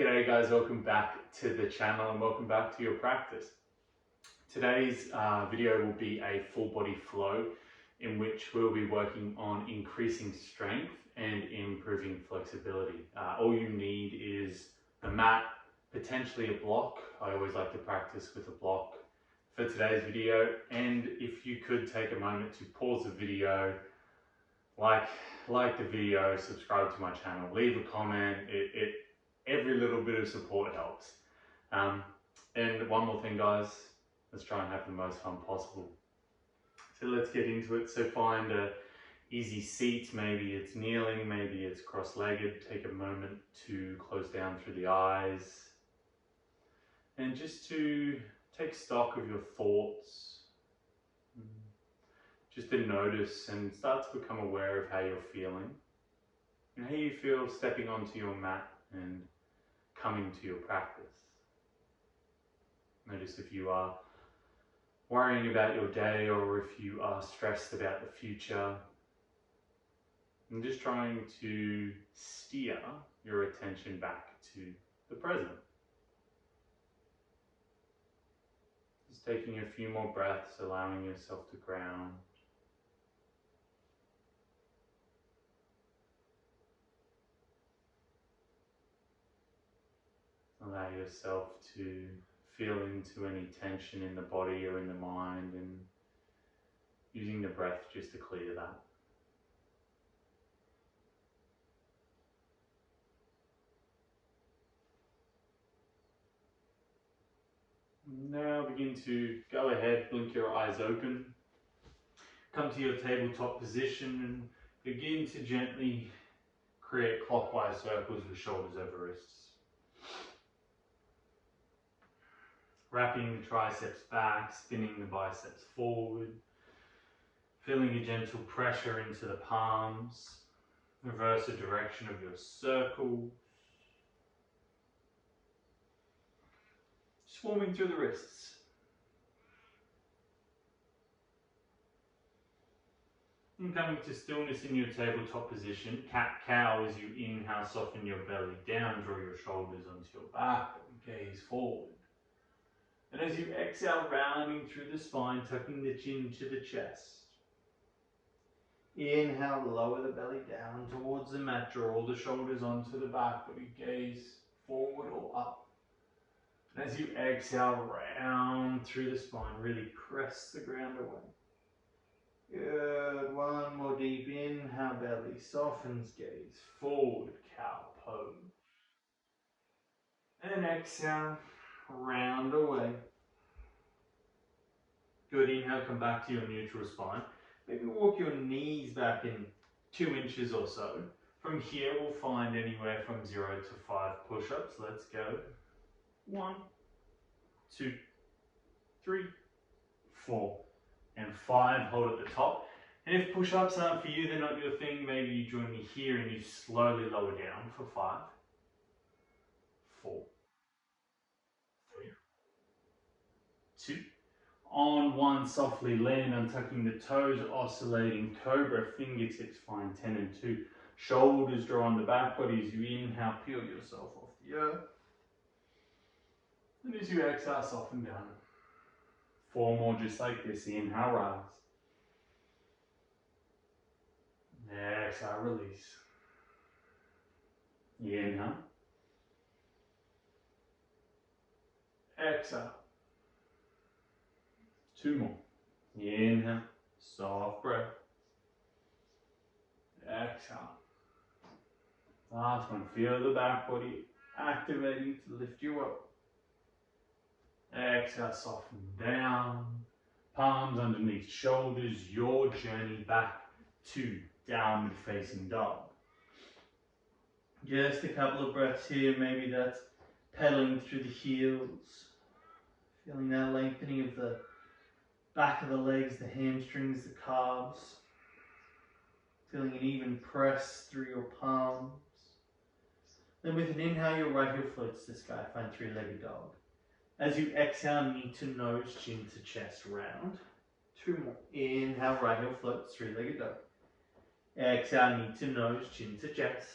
G'day guys, welcome back to the channel and welcome back to your practice. Today's video will be a full body flow in which we'll be working on increasing strength and improving flexibility. All you need is a mat, potentially a block. I always like to practice with a block for today's video, and if you could take a moment to pause the video, like the video, subscribe to my channel, leave a comment. Every little bit of support helps. And one more thing guys, let's try and have the most fun possible. So let's get into it. So find a easy seat, maybe it's kneeling, maybe it's cross-legged. Take a moment to close down through the eyes and just to take stock of your thoughts. Just to notice and start to become aware of how you're feeling and how you feel stepping onto your mat and coming to your practice. Notice if you are worrying about your day or if you are stressed about the future. And just trying to steer your attention back to the present. Just taking a few more breaths, allowing yourself to ground. Allow yourself to feel into any tension in the body or in the mind, and using the breath just to clear that. Now begin to go ahead, blink your eyes open, come to your tabletop position and begin to gently create clockwise circles with shoulders over wrists. Wrapping the triceps back, spinning the biceps forward, feeling a gentle pressure into the palms. Reverse the direction of your circle. Swarming through the wrists. And coming to stillness in your tabletop position. Cat-cow as you inhale, soften your belly down, draw your shoulders onto your back, gaze forward. And as you exhale, rounding through the spine, tucking the chin to the chest. Inhale, lower the belly down towards the mat, draw the shoulders onto the back, but we gaze forward or up. And as you exhale, round through the spine, really press the ground away. Good, one more deep inhale, belly softens, gaze forward, cow pose. And exhale. Round away. Good, inhale, come back to your neutral spine. Maybe walk your knees back in 2 inches or so. From here, we'll find anywhere from 0 to 5 push-ups. Let's go. 1, 2, 3, 4, and 5. Hold at the top. And if push-ups aren't for you, they're not your thing, maybe you join me here and you slowly lower down for 5, 4, 2. On 1, softly land, untucking the toes, oscillating cobra, fingertips find 10 and 2. Shoulders draw on the back body as you inhale, peel yourself off the earth. And as you exhale, soften down. 4 more just like this. Inhale, rise. Exhale, release. Inhale. Exhale. 2 more. Inhale, soft breath. Exhale. Last one. Feel the back body activating to lift you up. Exhale, soften down. Palms underneath shoulders. Your journey back to downward facing dog. Just a couple of breaths here. Maybe that's pedaling through the heels. Feeling that lengthening of the back of the legs, the hamstrings, the calves. Feeling an even press through your palms. Then with an inhale, your right heel floats to the sky. Find 3-legged dog. As you exhale, knee to nose, chin to chest, round. 2 more. Inhale, right heel floats, 3-legged dog. Exhale, knee to nose, chin to chest.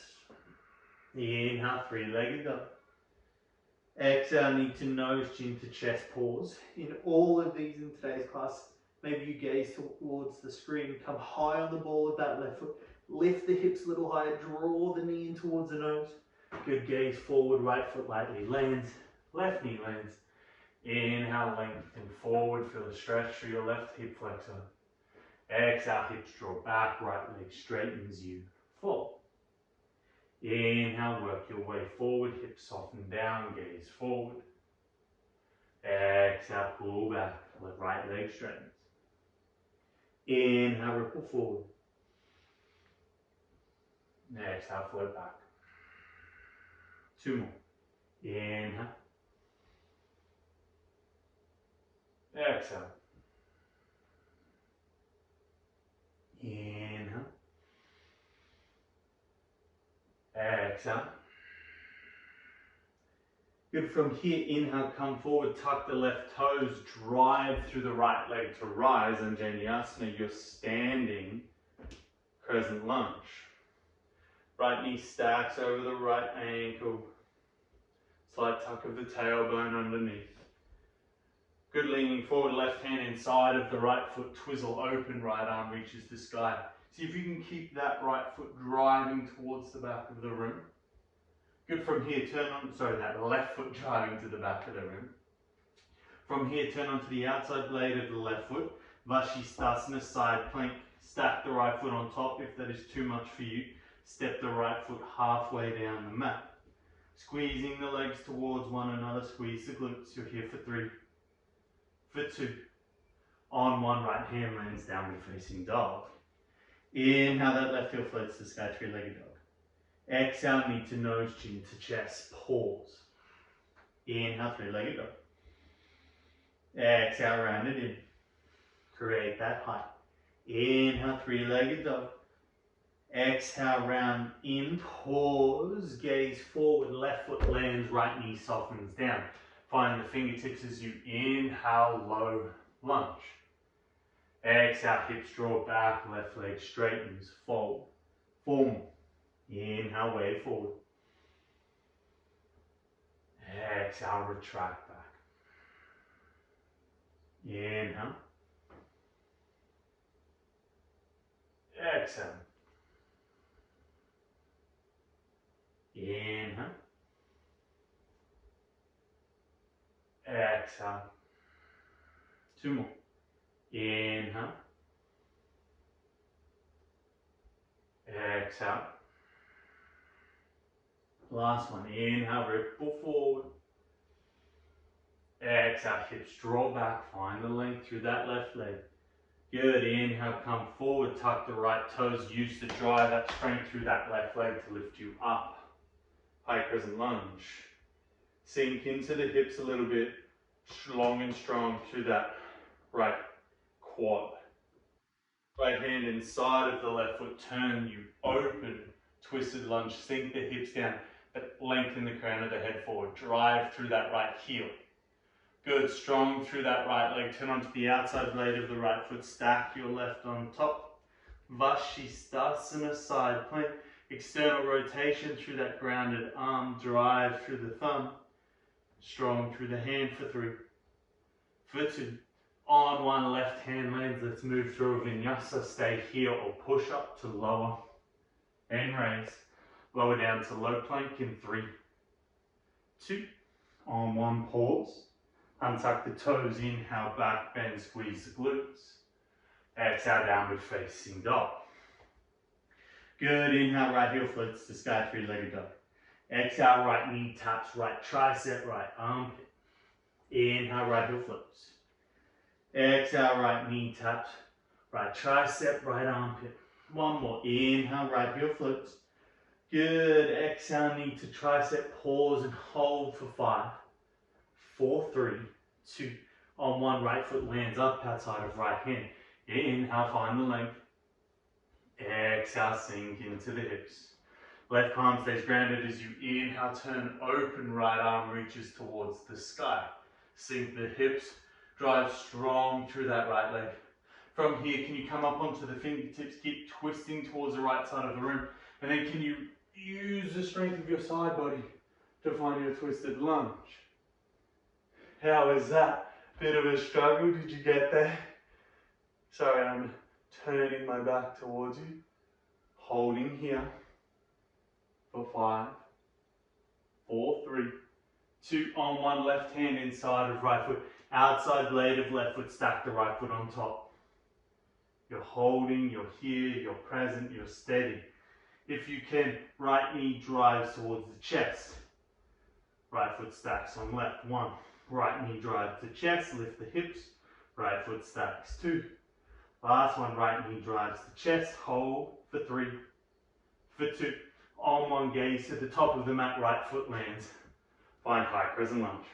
Inhale, 3-legged dog. Exhale, knee to nose, chin to chest, pause. In all of these in today's class, maybe you gaze towards the screen, come high on the ball of that left foot, lift the hips a little higher, draw the knee in towards the nose. Good, gaze forward, right foot lightly lands, left knee lands. Inhale, lengthen forward, feel a stretch through your left hip flexor. Exhale, hips draw back, right leg straightens you, fall. Inhale, work your way forward, hips soften down, gaze forward. Exhale, pull back, right leg straightens. Inhale, ripple forward. Exhale, float back. 2 more. Inhale. Exhale. Inhale. Exhale. Good. From here, inhale, come forward, tuck the left toes, drive through the right leg to rise, and Anjaneyasana, you're standing crescent lunge. Right knee stacks over the right ankle, slight tuck of the tailbone underneath. Good, leaning forward, left hand inside of the right foot, twizzle open, right arm reaches the sky. See if you can keep that right foot driving towards the back of the room. Good, from here, that left foot driving to the back of the room. From here, turn onto the outside blade of the left foot, Vashisthasana, side plank, stack the right foot on top. If that is too much for you, step the right foot halfway down the mat. Squeezing the legs towards one another, squeeze the glutes. You're here for 3, for 2. On 1, right hand lands, downward facing dog. Inhale, that left heel floats to the sky, 3-legged dog. Exhale, knee to nose, chin to chest, pause. Inhale, 3-legged dog. Exhale, round it in. Create that height. Inhale, 3-legged dog. Exhale, round in, pause, gaze forward, left foot lands, right knee softens down. Find the fingertips as you inhale, low lunge. Exhale, hips draw back, left leg straightens, fold. 4 more. Inhale, wave forward. Exhale, retract back. Inhale. Exhale. Inhale. Exhale. 2 more. Inhale. Exhale. Last one. Inhale, ripple forward. Exhale, hips draw back. Find the length through that left leg. Good. Inhale, come forward. Tuck the right toes. Use the drive, that strength through that left leg to lift you up. High crescent lunge. Sink into the hips a little bit. Long and strong through that right quad. Right hand inside of the left foot. Turn you open. Twisted lunge. Sink the hips down, but lengthen the crown of the head forward. Drive through that right heel. Good, strong through that right leg. Turn onto the outside blade of the right foot. Stack your left on top. Vashisthasana, side plank. External rotation through that grounded arm. Drive through the thumb. Strong through the hand for 3, for 2. On 1, left hand lands. Let's move through a vinyasa. Stay here or push up to lower and raise. Lower down to low plank in 3, 2. On 1, pause. Untuck the toes, inhale, back bend, squeeze the glutes. Exhale, downward facing dog. Good, inhale, right heel floats to sky, 3-legged dog. Exhale, right knee taps, right tricep, right armpit. Inhale, right heel floats. Exhale, right knee taps, right tricep, right armpit. 1 more, inhale, right heel floats. Good, exhale, knee to tricep, pause and hold for 5, 4, 3, 2. On 1, right foot lands up outside of right hand. Inhale, find the length. Exhale, sink into the hips. Left palm stays grounded as you inhale, turn open, right arm reaches towards the sky. Sink the hips, drive strong through that right leg. From here, can you come up onto the fingertips, keep twisting towards the right side of the room, and then can you use the strength of your side body to find your twisted lunge. How was that? Bit of a struggle, did you get there? Sorry, I'm turning my back towards you. Holding here for 5, 4, 3, 2, on 1, left hand inside of right foot, outside blade of left foot, stack the right foot on top. You're holding, you're here, you're present, you're steady. If you can, right knee drives towards the chest. Right foot stacks on left, 1. Right knee drives to chest, lift the hips. Right foot stacks, 2. Last one, right knee drives to chest, hold for 3, for 2. On 1, gaze to the top of the mat, right foot lands. Find high crescent lunge.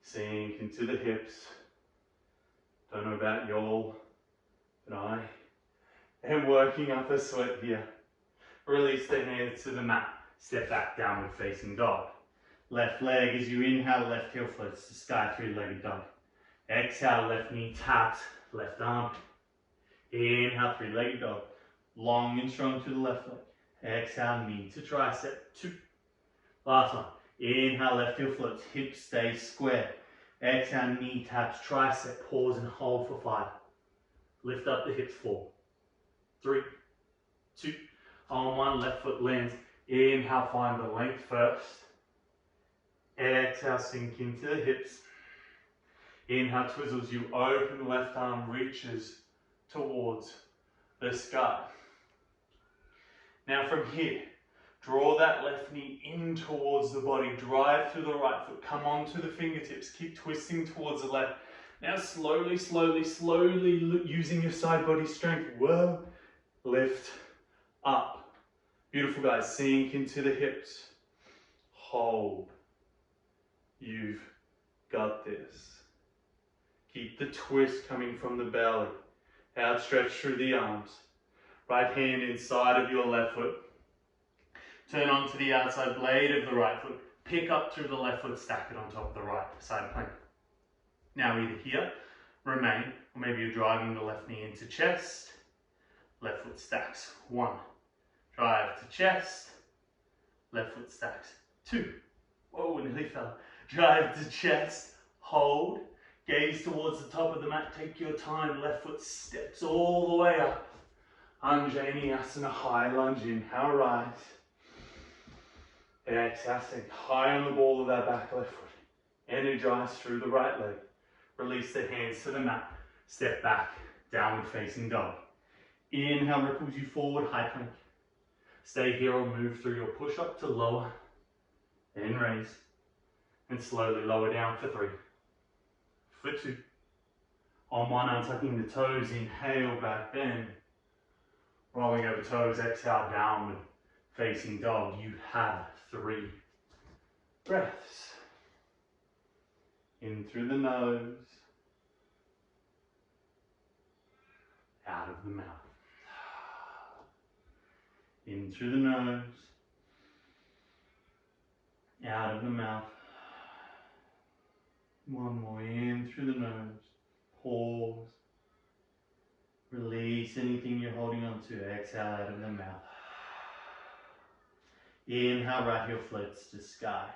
Sink into the hips. Don't know about y'all, but I am working up a sweat here. Release the hands to the mat. Step back, downward facing dog. Left leg as you inhale, left heel floats to sky, 3-legged dog. Exhale, left knee taps, left arm. Inhale, 3-legged dog. Long and strong to the left leg. Exhale, knee to tricep, 2. Last one. Inhale, left heel floats, hips stay square. Exhale, knee taps, tricep, pause and hold for 5. Lift up the hips, 4, 3, 2. On 1, left foot lands. Inhale, find the length first. Exhale, sink into the hips. Inhale, twizzles, you open, left arm reaches towards the sky. Now from here, draw that left knee in towards the body, drive through the right foot, come onto the fingertips, keep twisting towards the left. Now slowly, slowly, slowly, using your side body strength, whoa, lift up. Beautiful guys, sink into the hips, hold. You've got this. Keep the twist coming from the belly, outstretch through the arms. Right hand inside of your left foot. Turn onto the outside blade of the right foot. Pick up through the left foot, stack it on top of the right side plank. Now either here, remain, or maybe you're driving the left knee into chest. Left foot stacks, 1. Drive to chest. Left foot stacks, 2. Whoa, nearly fell. Drive to chest, hold. Gaze towards the top of the mat, take your time. Left foot steps all the way up. Anjaneyasana, high lunge, inhale, rise. Exhale, sink high on the ball of that back left foot. Energize through the right leg. Release the hands to the mat. Step back, downward facing dog. Inhale, ripples you forward, high plank. Stay here or move through your push up to lower. Then raise. And slowly lower down for 3. For 2. On 1, untucking the toes, inhale, back bend. Rolling over toes, exhale, downward facing dog. You have 3 breaths. In through the nose, out of the mouth. In through the nose, out of the mouth. One more, in through the nose, pause. Release anything you're holding on to, exhale out of the mouth. Inhale, right heel floats to sky.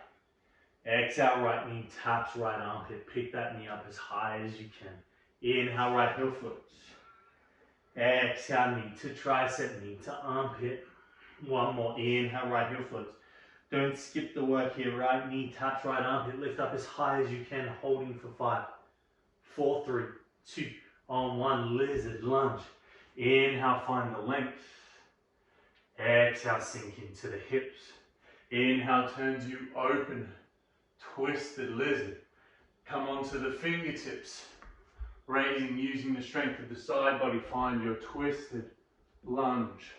Exhale, right knee taps right armpit. Pick that knee up as high as you can. Inhale, right heel floats. Exhale, knee to tricep, knee to armpit. One more, inhale, right heel floats. Don't skip the work here. Right knee taps right armpit. Lift up as high as you can, holding for 5, 4, 3, 2. On 1, lizard lunge. Inhale, find the length. Exhale, sink into the hips. Inhale, turns you open. Twisted lizard. Come onto the fingertips. Raising, using the strength of the side body. Find your twisted lunge.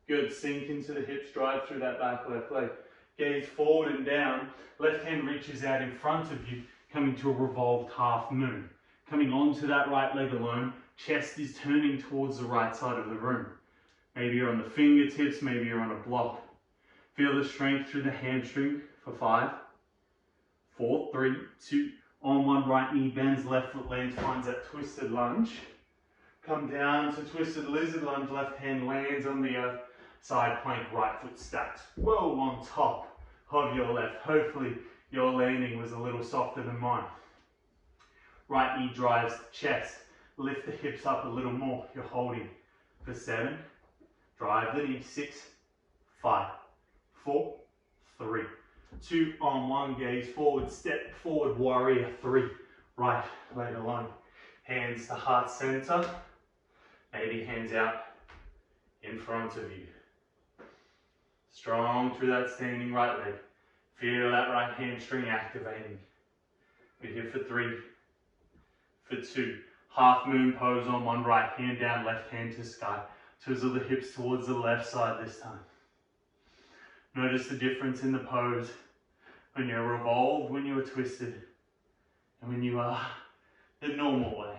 Good, sink into the hips, drive through that back left leg. Gaze forward and down. Left hand reaches out in front of you, coming to a revolved half moon. Coming onto that right leg alone, chest is turning towards the right side of the room. Maybe you're on the fingertips, maybe you're on a block. Feel the strength through the hamstring for 5, 4, 3, 2. On 1, right knee bends, left foot lands, finds that twisted lunge. Come down to twisted lizard lunge, left hand lands on the earth. Side plank, right foot stacks. Whoa, on top of your left. Hopefully your landing was a little softer than mine. Right knee drives the chest. Lift the hips up a little more. You're holding for 7. Drive the knee. 6, 5, 4, 3, 2, on 1. Gaze forward. Step forward. Warrior 3. Right leg alone. Hands to heart center. Maybe hands out in front of you. Strong through that standing right leg. Feel that right hamstring activating. We're here for 3, for 2. Half moon pose on 1. Right hand down, left hand to sky. Twizzle the hips towards the left side this time. Notice the difference in the pose when you're revolved, when you are twisted, and when you are the normal way.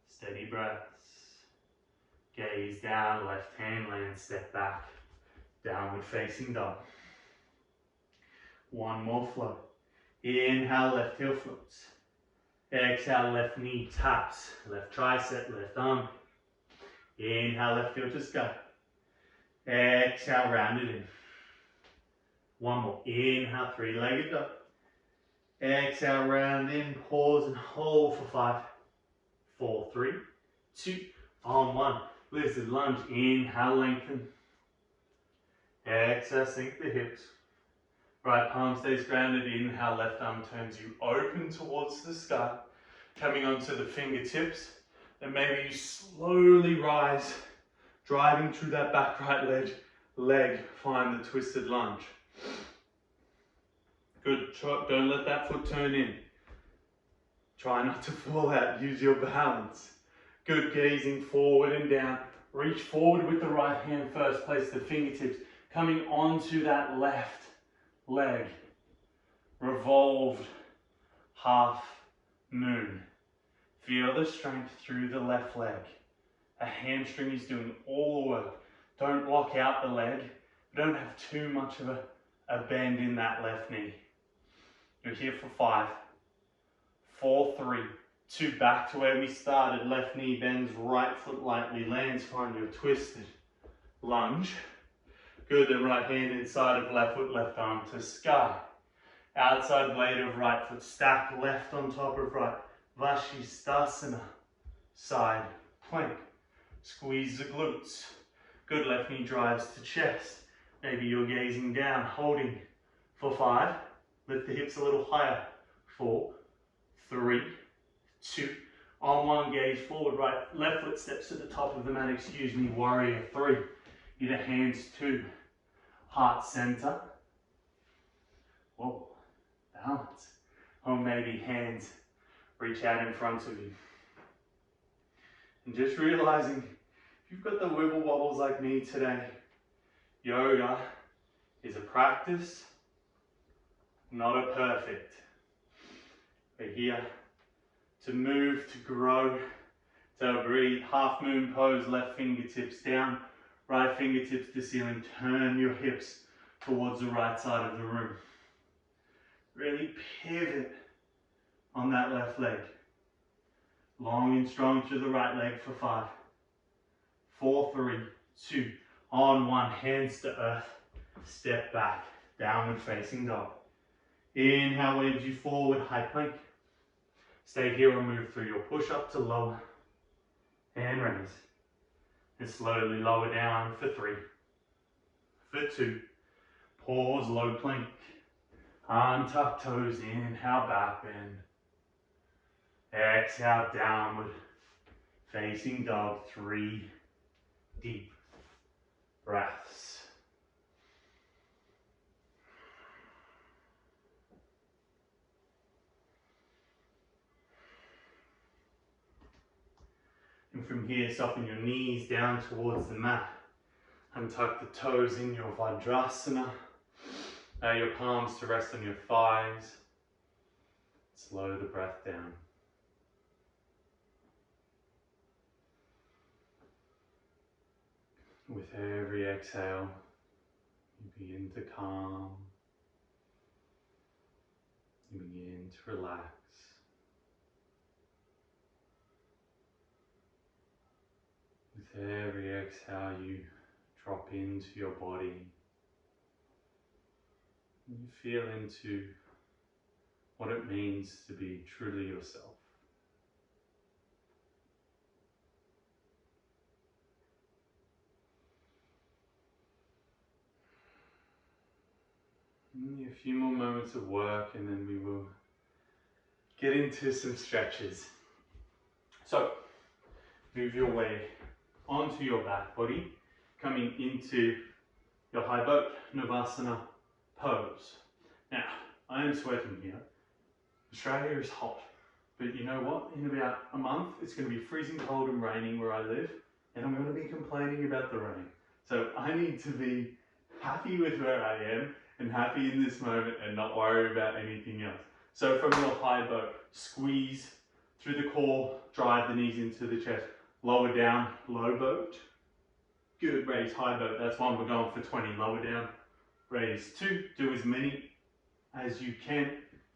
Steady breaths. Gaze down, left hand lands, step back. Downward facing dog. 1 more flow. Inhale, left heel floats. Exhale, left knee taps. Left tricep, left arm. Inhale, left heel to sky. Exhale, round it in. 1 more. Inhale, 3-legged dog. Exhale, round in. Pause and hold for 5, 4, 3, 2, on 1. Lizard lunge. Inhale, lengthen. Exhale, sink the hips. Right palm stays grounded. Inhale, left arm turns you open towards the sky. Coming onto the fingertips. Then maybe you slowly rise, driving through that back right leg. Find the twisted lunge. Good. Don't let that foot turn in. Try not to fall out. Use your balance. Good. Gazing forward and down. Reach forward with the right hand first. Place the fingertips coming onto that left leg. Revolved half moon. Feel the strength through the left leg. A hamstring is doing all the work. Don't lock out the leg. Don't have too much of a bend in that left knee. You're here for 5, 4, 3, 2. Back to where we started. Left knee bends, right foot lightly lands. Find your twisted lunge. Good. Then right hand inside of left foot, left arm to sky. Outside blade of right foot. Stack left on top of right. Vashisthasana. Side plank. Squeeze the glutes. Good. Left knee drives to chest. Maybe you're gazing down, holding for 5. Lift the hips a little higher. 4, 3, 2. On 1, gaze forward. Right, left foot steps to the top of the mat. Excuse me. Warrior 3. Either hands to heart center. Whoa. Balance. Or maybe hands reach out in front of you. And just realizing if you've got the wibble wobbles like me today, yoga is a practice, not a perfect. We're here to move, to grow, to breathe. Half moon pose, left fingertips down, right fingertips to ceiling. Turn your hips towards the right side of the room. Really pivot on that left leg. Long and strong through the right leg for 5, 4, 3, 2. On 1, hands to earth. Step back. Downward facing dog. Inhale waves you forward, high plank. Stay here or move through your push up to lower. And raise. And slowly lower down for 3, for 2. Pause, low plank. Untuck toes, inhale, back bend. Exhale, downward facing dog. 3 deep breaths. And from here, soften your knees down towards the mat. Untuck the toes in your Vajrasana. Allow your palms to rest on your thighs. Slow the breath down. With every exhale, you begin to calm. You begin to relax. With every exhale, you drop into your body. And you feel into what it means to be truly yourself. Only a few more moments of work and then we will get into some stretches. So, move your way onto your back body, coming into your high boat Navasana pose. Now, I am sweating here. Australia is hot, but you know what? In about a month, it's going to be freezing cold and raining where I live, and I'm going to be complaining about the rain. So I need to be happy with where I am and happy in this moment and not worry about anything else. So from your high boat, squeeze through the core, drive the knees into the chest, lower down, low boat. Good, raise high boat, that's one, we're going for 20, lower down, raise two, do as many as you can.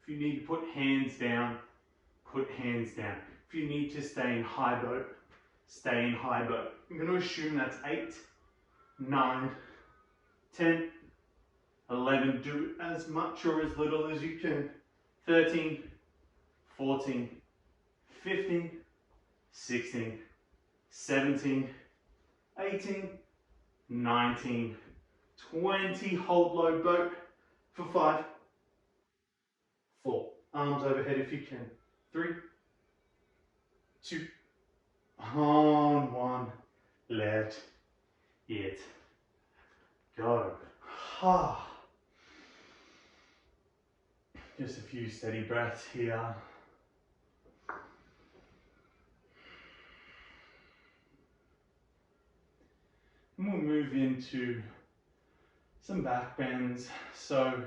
If you need to put hands down, put hands down. If you need to stay in high boat, stay in high boat. I'm going to assume that's 8, 9, 10, 11, do as much or as little as you can. 13, 14, 15, 16, 17, 18, 19, 20, hold low boat for 5, 4, arms overhead if you can, 3, 2, on 1, let it go. Just a few steady breaths here. And we'll move into some back bends. So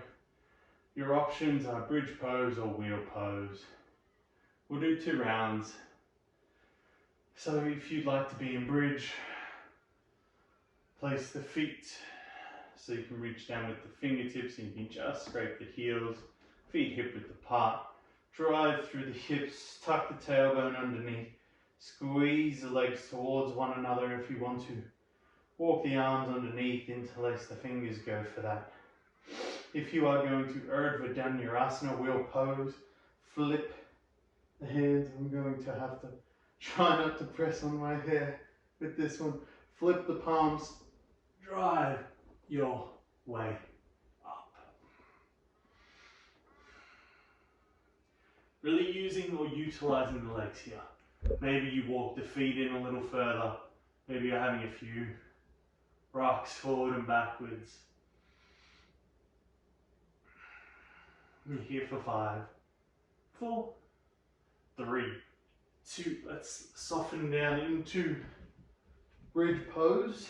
your options are bridge pose or wheel pose. We'll do 2 rounds. So if you'd like to be in bridge, place the feet so you can reach down with the fingertips and you can just scrape the heels, feet hip width apart, drive through the hips, tuck the tailbone underneath, squeeze the legs towards one another if you want to. Walk the arms underneath, interlace the fingers, go for that. If you are going to Urdhva Dhanurasana, wheel pose, flip the hands. I'm going to have to try not to press on my hair with this one. Flip the palms, drive your way up. Really using or utilizing the legs here. Maybe you walk the feet in a little further. Maybe you're having a few rocks forward and backwards. You're here for 5, 4, 3, 2. Let's soften down into bridge pose.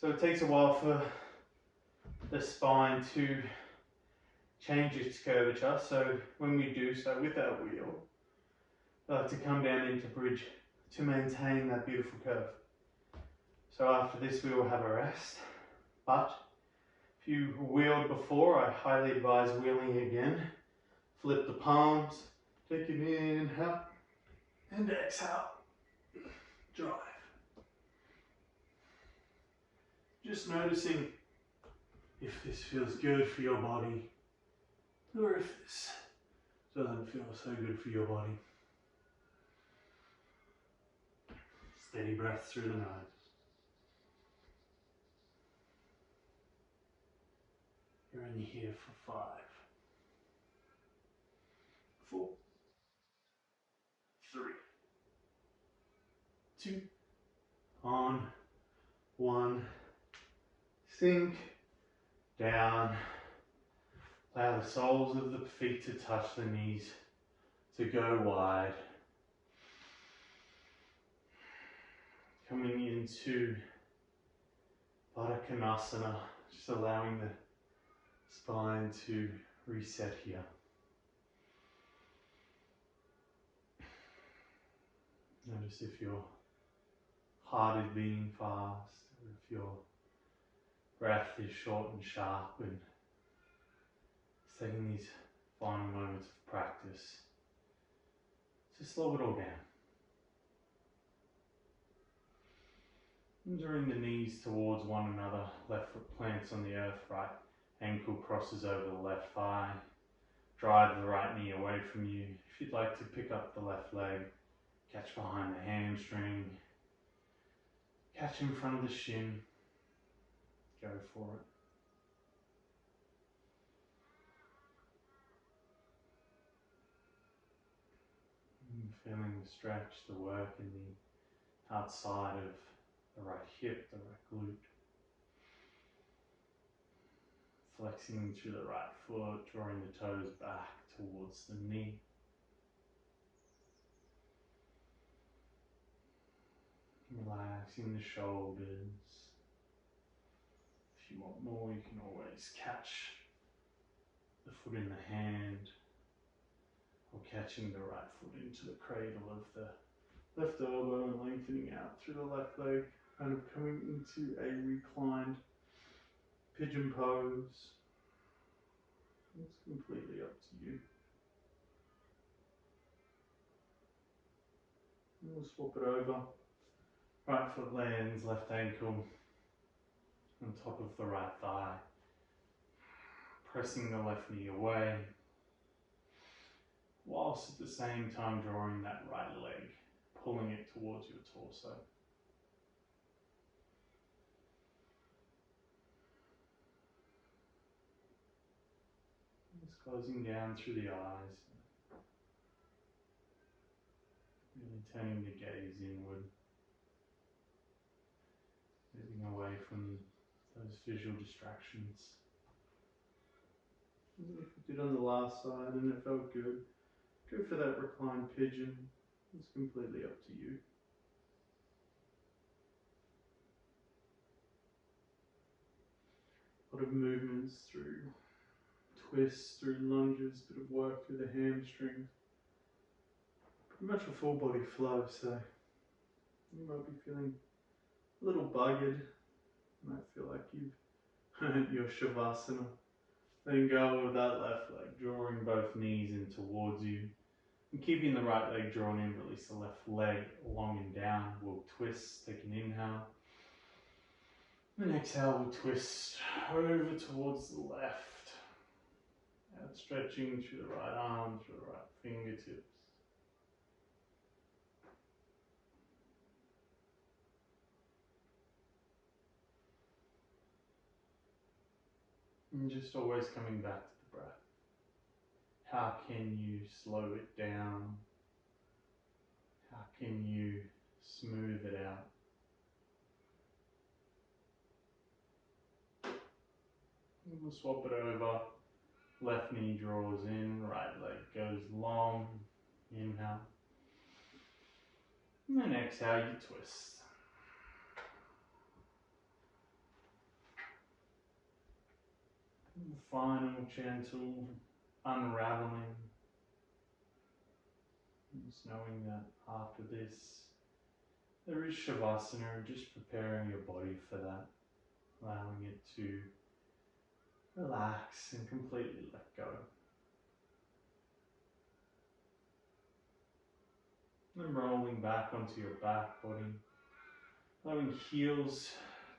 So it takes a while for the spine to change its curvature. So when we do so with our wheel, we'll have to come down into bridge to maintain that beautiful curve. So after this we will have a rest, but if you wheeled before, I highly advise wheeling again. Flip the palms, take an inhale and exhale, drive. Just noticing if this feels good for your body or if this doesn't feel so good for your body. Steady breath through the nose. You're only here for 5, 4, 3, 2, on, 1, sink down. Allow the soles of the feet to touch the knees, to go wide. Coming into Baddha Konasana, just allowing the spine to reset here. Notice if your heart is beating fast, or if your breath is short and sharp, and taking these final moments of practice to slow it all down. And drawing the knees towards one another, left foot plants on the earth, right ankle crosses over the left thigh. Drive the right knee away from you. If you'd like to pick up the left leg, catch behind the hamstring, catch in front of the shin, go for it. Feeling the stretch, the work in the outside of the right hip, the right glute. Flexing through the right foot, drawing the toes back towards the knee. Relaxing the shoulders. If you want more, you can always catch the foot in the hand, or catching the right foot into the cradle of the left elbow and lengthening out through the left leg, kind of coming into a reclined pigeon pose. It's completely up to you. And we'll swap it over. Right foot lands, left ankle on top of the right thigh. Pressing the left knee away, whilst at the same time drawing that right leg, pulling it towards your torso. Just closing down through the eyes, really turning the gaze inward, moving away from those visual distractions. And if you did on the last side and it felt good, go for that reclined pigeon. It's completely up to you. A lot of movements through twists, through lunges, bit of work through the hamstrings. Pretty much a full body flow, so you might be feeling a little buggered. You might feel like you've hurt your Shavasana. Letting go of that left leg, drawing both knees in towards you. And keeping the right leg drawn in, release the left leg long and down. We'll twist, take an inhale. And exhale, we'll twist over towards the left. Outstretching through the right arm, through the right fingertips. And just always coming back to the breath. How can you slow it down? How can you smooth it out? And we'll swap it over. Left knee draws in, right leg goes long. Inhale. And then exhale, you twist. And final gentle unraveling. Just knowing that after this, there is Shavasana, just preparing your body for that, allowing it to relax and completely let go. And rolling back onto your back body, allowing heels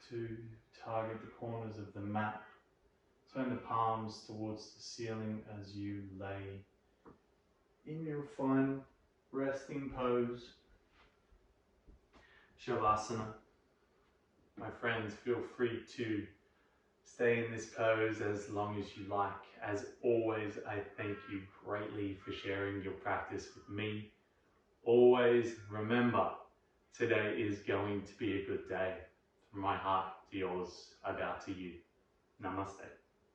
to target the corners of the mat. Turn the palms towards the ceiling as you lay in your final resting pose, Shavasana. My friends, feel free to stay in this pose as long as you like. As always, I thank you greatly for sharing your practice with me. Always remember, today is going to be a good day. From my heart to yours, I bow to you. Namaste.